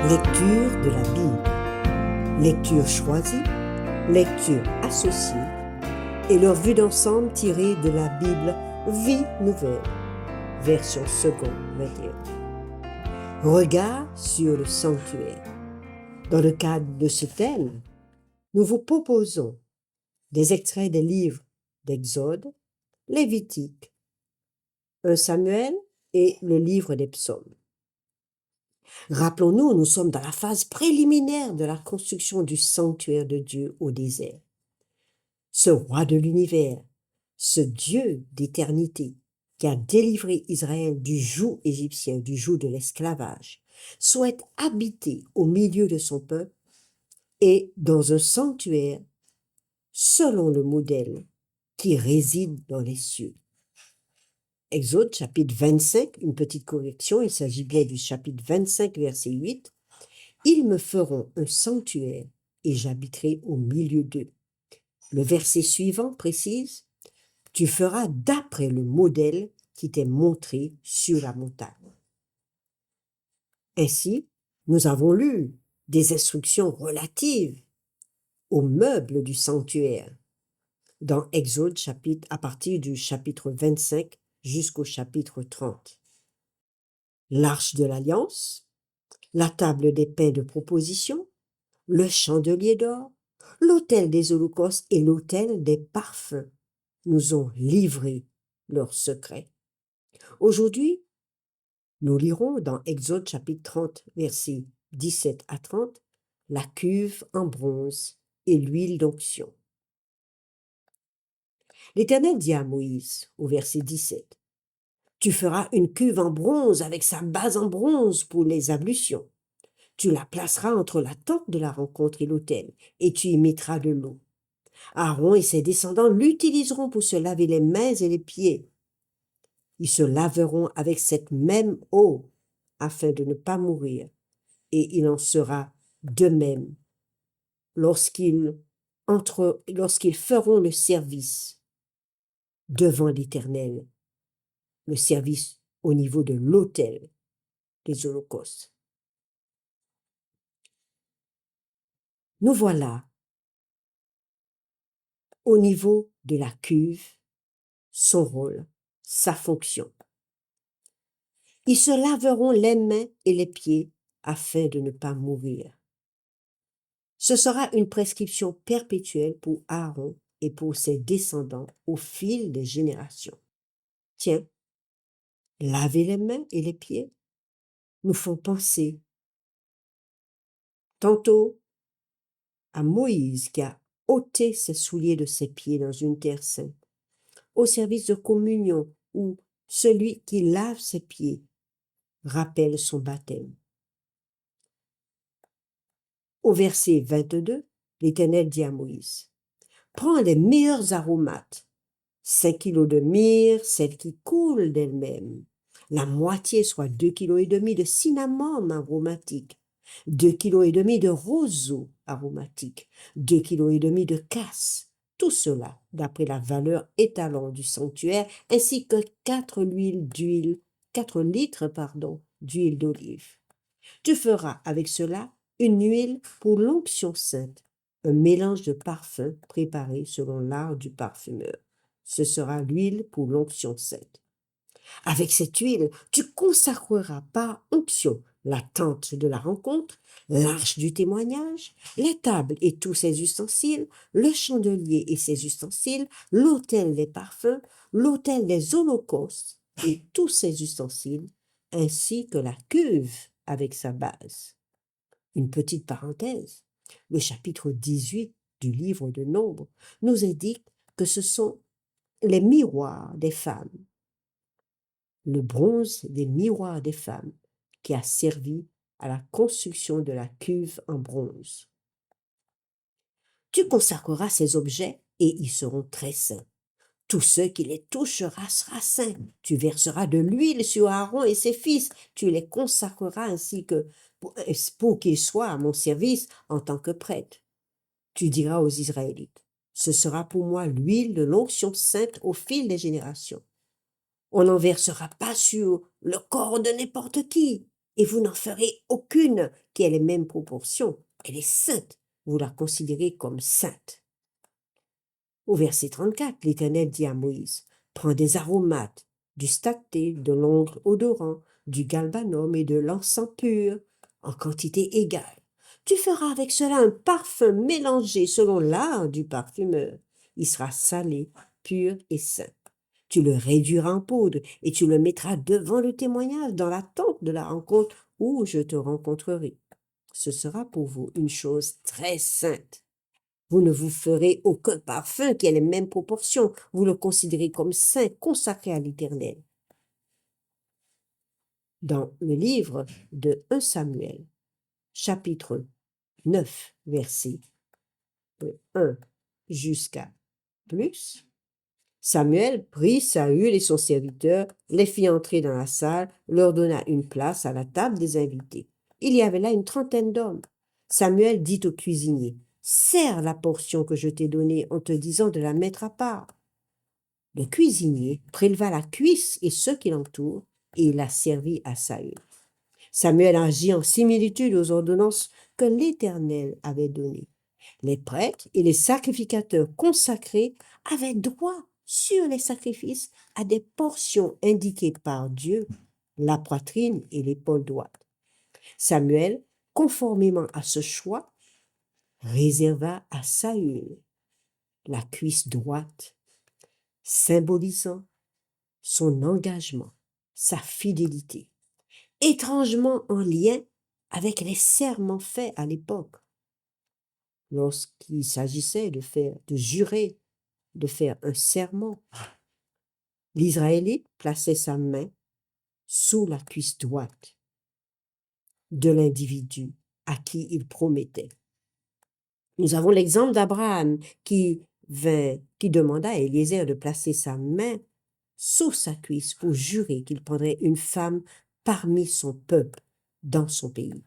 Lecture de la Bible, lecture choisie, lecture associée et leur vue d'ensemble tirée de la Bible Vie Nouvelle, version seconde 21. Regard sur le sanctuaire. Dans le cadre de ce thème, nous vous proposons des extraits des livres d'Exode, Lévitique, 1 Samuel et le livre des psaumes. Rappelons-nous, nous sommes dans la phase préliminaire de la construction du sanctuaire de Dieu au désert. Ce roi de l'univers, ce Dieu d'éternité qui a délivré Israël du joug égyptien, du joug de l'esclavage, souhaite habiter au milieu de son peuple et dans un sanctuaire selon le modèle qui réside dans les cieux. Exode chapitre 25, une petite correction, il s'agit bien du chapitre 25, verset 8. « Ils me feront un sanctuaire et j'habiterai au milieu d'eux. » Le verset suivant précise « Tu feras d'après le modèle qui t'est montré sur la montagne. » Ainsi, nous avons lu des instructions relatives aux meubles du sanctuaire dans Exode chapitre, à partir du chapitre 25 jusqu'au chapitre 30. L'arche de l'Alliance, la table des pains de proposition, le chandelier d'or, l'autel des holocaustes et l'autel des parfums nous ont livré leurs secrets. Aujourd'hui, nous lirons dans Exode chapitre 30, versets 17 à 30, la cuve en bronze et l'huile d'onction. L'Éternel dit à Moïse, au verset 17, « Tu feras une cuve en bronze avec sa base en bronze pour les ablutions. Tu la placeras entre la tente de la rencontre et l'autel, et tu y mettras de l'eau. Aaron et ses descendants l'utiliseront pour se laver les mains et les pieds. Ils se laveront avec cette même eau afin de ne pas mourir, et il en sera de même lorsqu'ils feront le service devant l'Éternel, le service au niveau de l'autel des holocaustes. » Nous voilà au niveau de la cuve, son rôle, sa fonction. Ils se laveront les mains et les pieds afin de ne pas mourir. Ce sera une prescription perpétuelle pour Aaron et pour ses descendants au fil des générations. Tiens, laver les mains et les pieds nous font penser tantôt à Moïse qui a ôté ses souliers de ses pieds dans une terre sainte, au service de communion où celui qui lave ses pieds rappelle son baptême. Au verset 22, l'Éternel dit à Moïse, « Prends les meilleurs aromates, 5 kilos de myrrhe, celle qui coule d'elle-même, la moitié, soit 2,5 kg de cinnamome aromatique, 2,5 kg de roseau aromatique, 2,5 kg de cassis, tout cela d'après la valeur étalon du sanctuaire, ainsi que 4 litres d'huile d'olive. Tu feras avec cela une huile pour l'onction sainte, un mélange de parfums préparé selon l'art du parfumeur. Ce sera l'huile pour l'onction sainte. Avec cette huile, tu consacreras par onction la tente de la rencontre, l'arche du témoignage, les tables et tous ses ustensiles, le chandelier et ses ustensiles, l'autel des parfums, l'autel des holocaustes et tous ses ustensiles, ainsi que la cuve avec sa base. Une petite parenthèse, le chapitre 18 du livre de Nombres nous indique que ce sont les miroirs des femmes, le bronze des miroirs des femmes qui a servi à la construction de la cuve en bronze. Tu consacreras ces objets et ils seront très saints. Tout ce qui les touchera sera saint. Tu verseras de l'huile sur Aaron et ses fils. Tu les consacreras ainsi que pour qu'ils soient à mon service en tant que prêtres. Tu diras aux Israélites, ce sera pour moi l'huile de l'onction sainte au fil des générations. On n'en versera pas sur le corps de n'importe qui. et vous n'en ferez aucune qui ait les mêmes proportions. Elle est sainte, vous la considérez comme sainte. Au verset 34, l'Éternel dit à Moïse, prends des aromates, du stacté, de l'ongle odorant, du galbanum et de l'encens pur, en quantité égale. Tu feras avec cela un parfum mélangé selon l'art du parfumeur. Il sera salé, pur et saint. Tu le réduiras en poudre et tu le mettras devant le témoignage dans la tente de la rencontre où je te rencontrerai. Ce sera pour vous une chose très sainte. Vous ne vous ferez aucun parfum qui ait les mêmes proportions. Vous le considérez comme saint, consacré à l'Éternel. Dans le livre de 1 Samuel, chapitre 9, verset 1 jusqu'à plus, Samuel prit Saül et son serviteur, les fit entrer dans la salle, leur donna une place à la table des invités. Il y avait là une trentaine d'hommes. Samuel dit au cuisinier, « Sers la portion que je t'ai donnée en te disant de la mettre à part. » Le cuisinier préleva la cuisse et ceux qui l'entourent, et il la servit à Saül. Samuel agit en similitude aux ordonnances que l'Éternel avait données. Les prêtres et les sacrificateurs consacrés avaient droit sur les sacrifices à des portions indiquées par Dieu, la poitrine et l'épaule droite. Samuel, conformément à ce choix, réserva à Saül la cuisse droite, symbolisant son engagement, sa fidélité, étrangement en lien avec les serments faits à l'époque. Lorsqu'il s'agissait de jurer, de faire un serment, l'Israélite plaçait sa main sous la cuisse droite de l'individu à qui il promettait. Nous avons l'exemple d'Abraham qui demanda à Éliézer de placer sa main sous sa cuisse pour jurer qu'il prendrait une femme parmi son peuple dans son pays.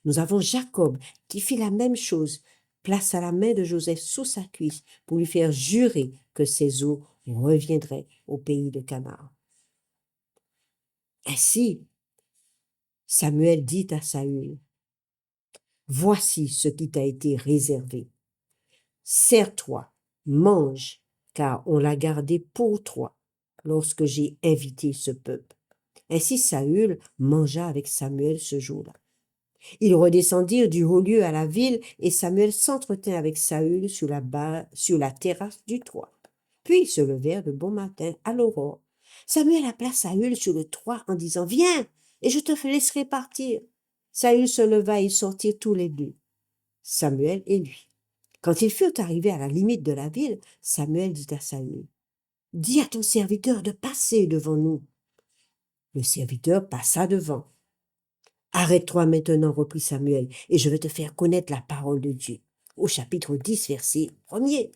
Nous avons Jacob qui fit la même chose, plaça la main de Joseph sous sa cuisse pour lui faire jurer que ses os reviendraient au pays de Canaan. Ainsi, Samuel dit à Saül, « Voici ce qui t'a été réservé. Sers-toi, mange, car on l'a gardé pour toi lorsque j'ai invité ce peuple. » Ainsi Saül mangea avec Samuel ce jour-là. Ils redescendirent du haut lieu à la ville, et Samuel s'entretint avec Saül sur la terrasse du toit. Puis ils se levèrent de bon matin à l'aurore. Samuel appela Saül sur le toit en disant, « Viens, et je te laisserai partir. » Saül se leva et ils sortirent tous les deux, Samuel et lui. Quand ils furent arrivés à la limite de la ville, Samuel dit à Saül, « Dis à ton serviteur de passer devant nous. » Le serviteur passa devant. « Arrête-toi maintenant, reprit Samuel, et je vais te faire connaître la parole de Dieu. » Au chapitre 10, verset 1er.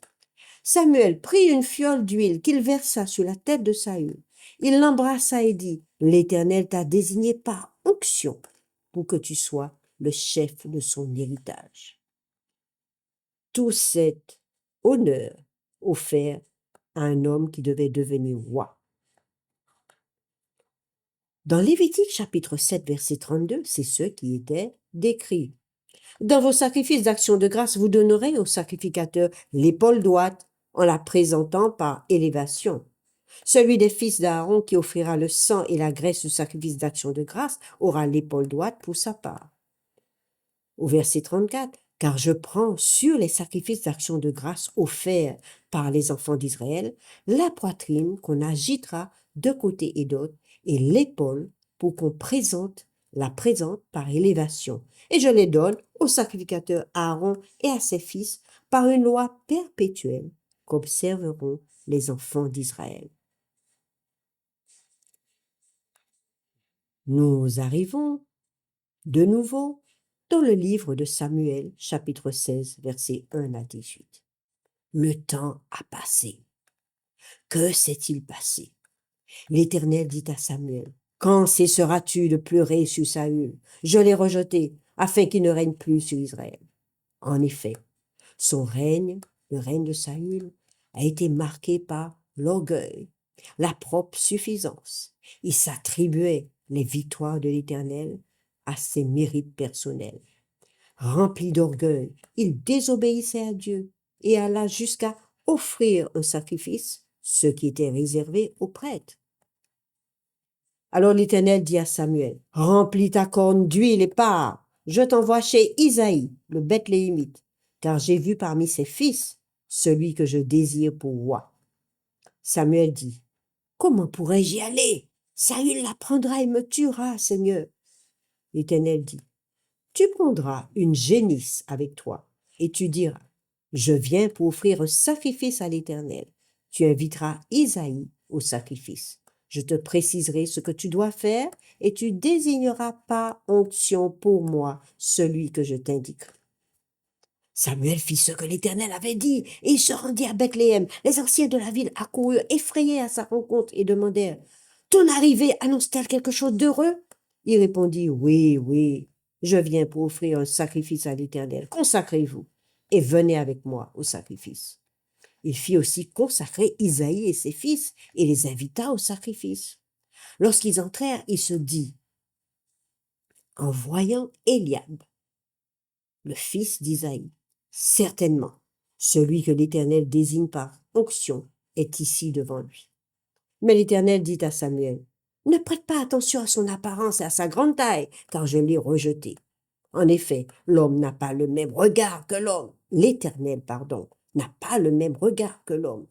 Samuel prit une fiole d'huile qu'il versa sur la tête de Saül. Il l'embrassa et dit, « L'Éternel t'a désigné par onction pour que tu sois le chef de son héritage. » Tout cet honneur offert à un homme qui devait devenir roi. Dans Lévitique chapitre 7, verset 32, c'est ce qui était décrit. Dans vos sacrifices d'action de grâce, vous donnerez au sacrificateur l'épaule droite en la présentant par élévation. Celui des fils d'Aaron qui offrira le sang et la graisse du sacrifice d'action de grâce aura l'épaule droite pour sa part. Au verset 34, « Car je prends sur les sacrifices d'action de grâce offerts par les enfants d'Israël la poitrine qu'on agitera de côté et d'autre et l'épaule pour qu'on la présente par élévation. Et je les donne au sacrificateur Aaron et à ses fils par une loi perpétuelle qu'observeront les enfants d'Israël. » Nous arrivons de nouveau dans le livre de Samuel, chapitre 16, versets 1 à 18. Le temps a passé. Que s'est-il passé? L'Éternel dit à Samuel, « Quand cesseras-tu de pleurer sur Saül? Je l'ai rejeté, afin qu'il ne règne plus sur Israël. » En effet, son règne, le règne de Saül, a été marqué par l'orgueil, la propre suffisance. Il s'attribuait les victoires de l'Éternel à ses mérites personnels. Rempli d'orgueil, il désobéissait à Dieu et alla jusqu'à offrir un sacrifice, ce qui était réservé aux prêtres. Alors l'Éternel dit à Samuel, « Remplis ta corne d'huile et pars. Je t'envoie chez Isaïe, le Bethléemite, car j'ai vu parmi ses fils celui que je désire pour roi. » Samuel dit, « Comment pourrais-je y aller? Saül l'apprendra et me tuera, Seigneur. » L'Éternel dit, « Tu prendras une génisse avec toi et tu diras, je viens pour offrir un sacrifice à l'Éternel. Tu inviteras Isaïe au sacrifice. Je te préciserai ce que tu dois faire et tu désigneras par onction pour moi celui que je t'indiquerai. » Samuel fit ce que l'Éternel avait dit et il se rendit à Bethléem. Les anciens de la ville accoururent effrayés à sa rencontre et demandèrent, « Ton arrivée annonce-t-elle quelque chose d'heureux? » Il répondit, « Oui, oui, je viens pour offrir un sacrifice à l'Éternel. Consacrez-vous et venez avec moi au sacrifice. » Il fit aussi consacrer Isaïe et ses fils et les invita au sacrifice. Lorsqu'ils entrèrent, il se dit, en voyant Éliab, le fils d'Isaïe, « Certainement, celui que l'Éternel désigne par onction est ici devant lui. » Mais l'Éternel dit à Samuel, « Ne prête pas attention à son apparence et à sa grande taille, car je l'ai rejeté. En effet, l'homme n'a pas le même regard que l'homme. L'Éternel, pardon, n'a pas le même regard que l'homme.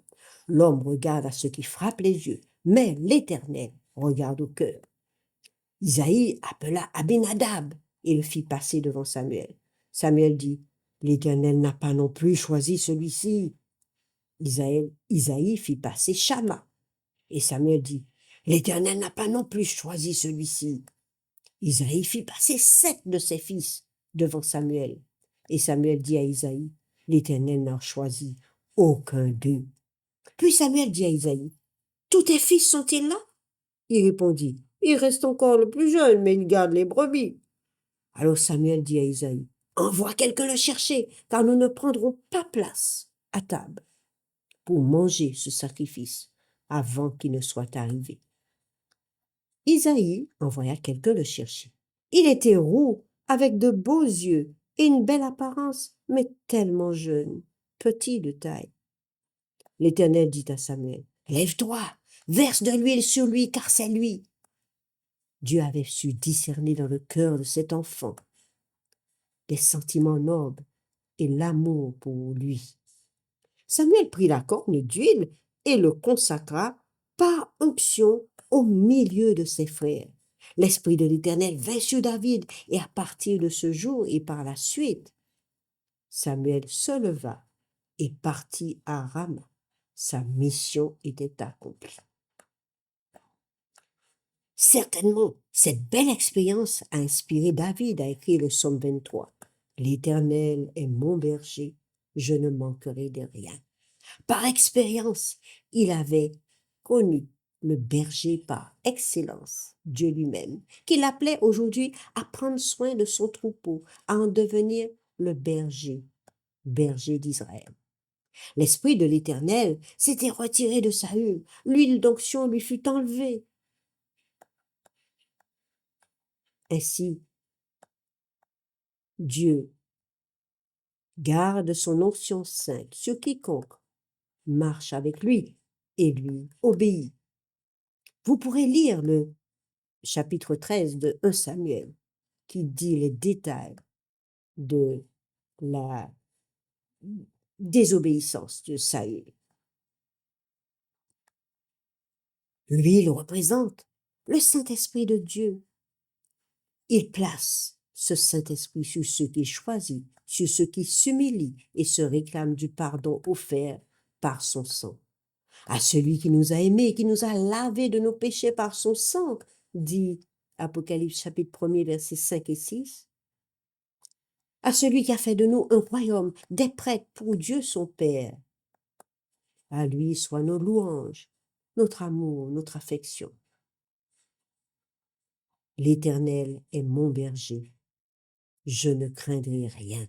L'homme regarde à ce qui frappe les yeux, mais l'Éternel regarde au cœur. » Isaïe appela Abinadab et le fit passer devant Samuel. Samuel dit, « L'Éternel n'a pas non plus choisi celui-ci. » Isaïe fit passer Shama. Et Samuel dit, « L'Éternel n'a pas non plus choisi celui-ci. » Isaïe fit passer 7 de ses fils devant Samuel. Et Samuel dit à Isaïe, « L'Éternel n'a choisi aucun d'eux. » Puis Samuel dit à Isaïe, « Tous tes fils sont-ils là? » Il répondit, « Il reste encore le plus jeune, mais il garde les brebis. » Alors Samuel dit à Isaïe, « Envoie quelqu'un le chercher, car nous ne prendrons pas place à table pour manger ce sacrifice avant qu'il ne soit arrivé. » Isaïe envoya quelqu'un le chercher. Il était roux, avec de beaux yeux et une belle apparence, mais tellement jeune, petit de taille. L'Éternel dit à Samuel, « Lève-toi, verse de l'huile sur lui, car c'est lui. » Dieu avait su discerner dans le cœur de cet enfant des sentiments nobles et l'amour pour lui. Samuel prit la corne d'huile et le consacra par onction au milieu de ses frères. L'Esprit de l'Éternel vint sur David et à partir de ce jour et par la suite, Samuel se leva et partit à Rama. Sa mission était accomplie. Certainement, cette belle expérience a inspiré David à écrire le psaume 23. « L'Éternel est mon berger, je ne manquerai de rien. » Par expérience, il avait connu le berger par excellence, Dieu lui-même, qui l'appelait aujourd'hui à prendre soin de son troupeau, à en devenir le berger, berger d'Israël. L'Esprit de l'Éternel s'était retiré de Saül, l'huile d'onction lui fut enlevée. Ainsi, Dieu garde son onction sainte sur quiconque marche avec lui et lui obéit. Vous pourrez lire le chapitre 13 de 1 Samuel qui dit les détails de la désobéissance de Saül. L'huile représente le Saint-Esprit de Dieu. Il place ce Saint-Esprit sur ceux qu'il choisit, sur ceux qui s'humilient et se réclament du pardon offert par son sang. À celui qui nous a aimés, qui nous a lavés de nos péchés par son sang, dit Apocalypse chapitre 1er, versets 5 et 6. À celui qui a fait de nous un royaume, des prêtres pour Dieu son Père. À lui soient nos louanges, notre amour, notre affection. L'Éternel est mon berger, je ne craindrai rien.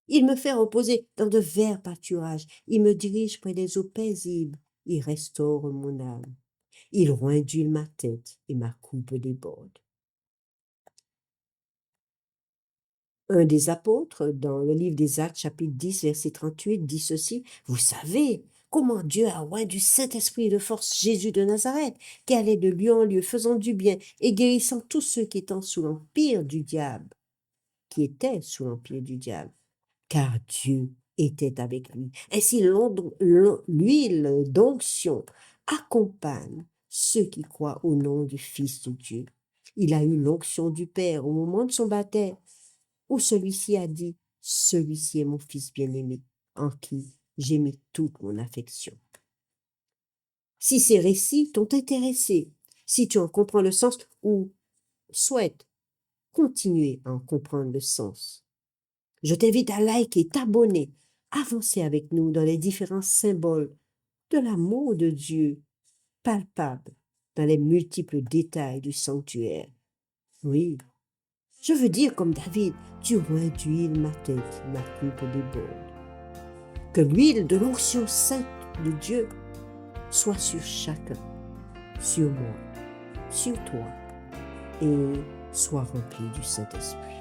Il me fait reposer dans de verts pâturages, il me dirige près des eaux paisibles, il restaure mon âme. Il roindule ma tête et ma coupe déborde. Un des apôtres, dans le livre des Actes, chapitre 10, verset 38, dit ceci: « Vous savez comment Dieu a oint du Saint-Esprit et de force Jésus de Nazareth, qui allait de lieu en lieu, faisant du bien et guérissant tous ceux qui étaient sous l'empire du diable, car Dieu était avec lui. Ainsi, l'huile d'onction accompagne ceux qui croient au nom du Fils de Dieu. Il a eu l'onction du Père au moment de son baptême, où celui-ci a dit: « Celui-ci est mon Fils bien-aimé, en qui j'ai mis toute mon affection. » Si ces récits t'ont intéressé, si tu en comprends le sens ou souhaites continuer à en comprendre le sens, je t'invite à liker, t'abonner, avancer avec nous dans les différents symboles de l'amour de Dieu palpable dans les multiples détails du sanctuaire. Oui, je veux dire comme David: « Tu oins d'huile ma tête, ma coupe déborde. » Que l'huile de l'onction sainte de Dieu soit sur chacun, sur moi, sur toi, et sois rempli du Saint-Esprit.